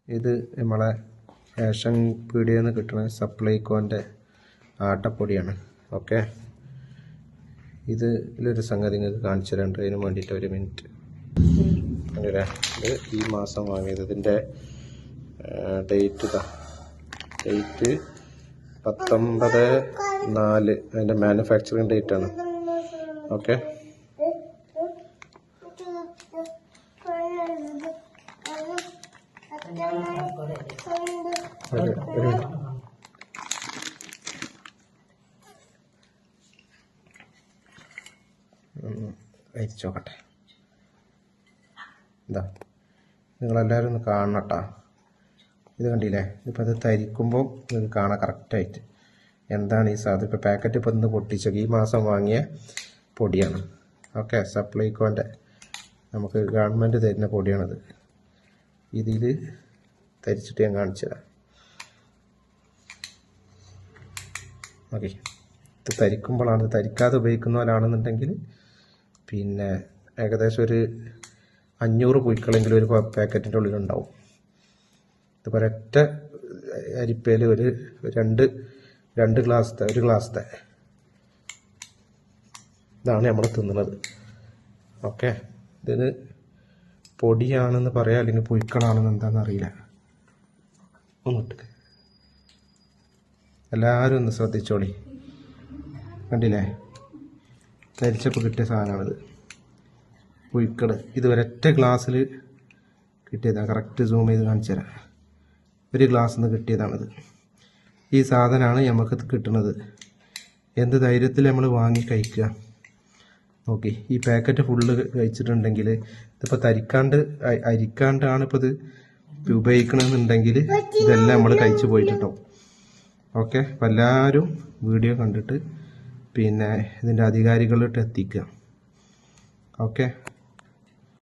ഇത് നമ്മളെ റേഷൻ പീടികയിൽ നിന്ന് കിട്ടുന്ന സപ്ലൈകോൻ്റെ ആട്ടപ്പൊടിയാണ്. ഓക്കെ, ഇതിലൊരു സംഗതി നിങ്ങൾക്ക് കാണിച്ചു തരാണ്ട്, അതിന് വേണ്ടിയിട്ട് ഒരു മിനിറ്റ്. ഇത് ഈ മാസം വാങ്ങിയത്, ഇതിൻ്റെ ഡേറ്റ് ഡേറ്റ് 19/4 അതിൻ്റെ മാനുഫാക്ചറിങ് ഡേറ്റാണ്. ഓക്കെ, അയച്ചോക്കട്ടെ. എന്താ നിങ്ങളെല്ലാവരും ഒന്ന് കാണണം കേട്ടോ. ഇത് കണ്ടില്ലേ, ഇതിപ്പോൾ അത് തരിക്കുമ്പോൾ നിങ്ങൾക്ക് കാണാം കറക്റ്റായിട്ട് എന്താണ് ഈ സാധനം. ഇപ്പോൾ പാക്കറ്റ് ഇപ്പോൾ ഇന്ന് പൊട്ടിച്ചത് ഈ മാസം വാങ്ങിയ പൊടിയാണ്. ഓക്കെ, സപ്ലൈകോൻ്റെ നമുക്ക് ഗവൺമെൻറ് തരുന്ന പൊടിയാണിത്. ഇതിൽ തരിച്ചിട്ട് ഞാൻ കാണിച്ചു തരാം. ഓക്കെ, ഇത് തരിക്കുമ്പോഴാണ്, തരിക്കാതെ ഉപയോഗിക്കുന്നവരാണെന്നുണ്ടെങ്കിൽ പിന്നെ ഏകദേശം ഒരു 500 പുഴുക്കളെങ്കിലും ഒരു പാക്കറ്റിൻ്റെ ഉള്ളിലുണ്ടാവും. ഇതുപോലെ ഒറ്റ അരിപ്പയിൽ ഒരു രണ്ട് ഗ്ലാസ്സത്തെ ഒരു ഗ്ലാസ്സത്തെ ഇതാണ് നമ്മൾ തിന്നുന്നത്. ഓക്കെ, ഇതിന് പൊടിയാണെന്ന് പറയാം, അല്ലെങ്കിൽ പുഴുക്കളാണെന്ന് എന്താണെന്ന് അറിയില്ല. ഒന്നിട്ട് എല്ലാവരും ഒന്ന് ശ്രദ്ധിച്ചോളി. കണ്ടില്ലേ, തരിച്ചപ്പോൾ കിട്ടിയ സാധനമാണിത്, പുഴുക്കൾ. ഇത് ഒരൊറ്റ ഗ്ലാസ്സിൽ കിട്ടിയതാണ്. കറക്റ്റ് സൂം ചെയ്ത് കാണിച്ചു തരാം. ഒരു ഗ്ലാസ്സിൽ നിന്ന് കിട്ടിയതാണിത്. ഈ സാധനമാണ് നമുക്ക് കിട്ടുന്നത്. എന്ത് ധൈര്യത്തിൽ നമ്മൾ വാങ്ങി കഴിക്കുക. നോക്കി, ഈ പാക്കറ്റ് ഫുള്ള് കഴിച്ചിട്ടുണ്ടെങ്കിൽ ഇതിപ്പോൾ അരിക്കാണ്ടാണ് ഇപ്പോൾ ഇത് ഉപയോഗിക്കണമെന്നുണ്ടെങ്കിൽ ഇതെല്ലാം നമ്മൾ കഴിച്ചു പോയിട്ടുണ്ടാവും. ഓക്കെ, അപ്പോൾ എല്ലാവരും വീഡിയോ കണ്ടിട്ട് പിന്നെ ഇതിൻ്റെ അധികാരികളിലോട്ട് എത്തിക്കുക. ഓക്കെ.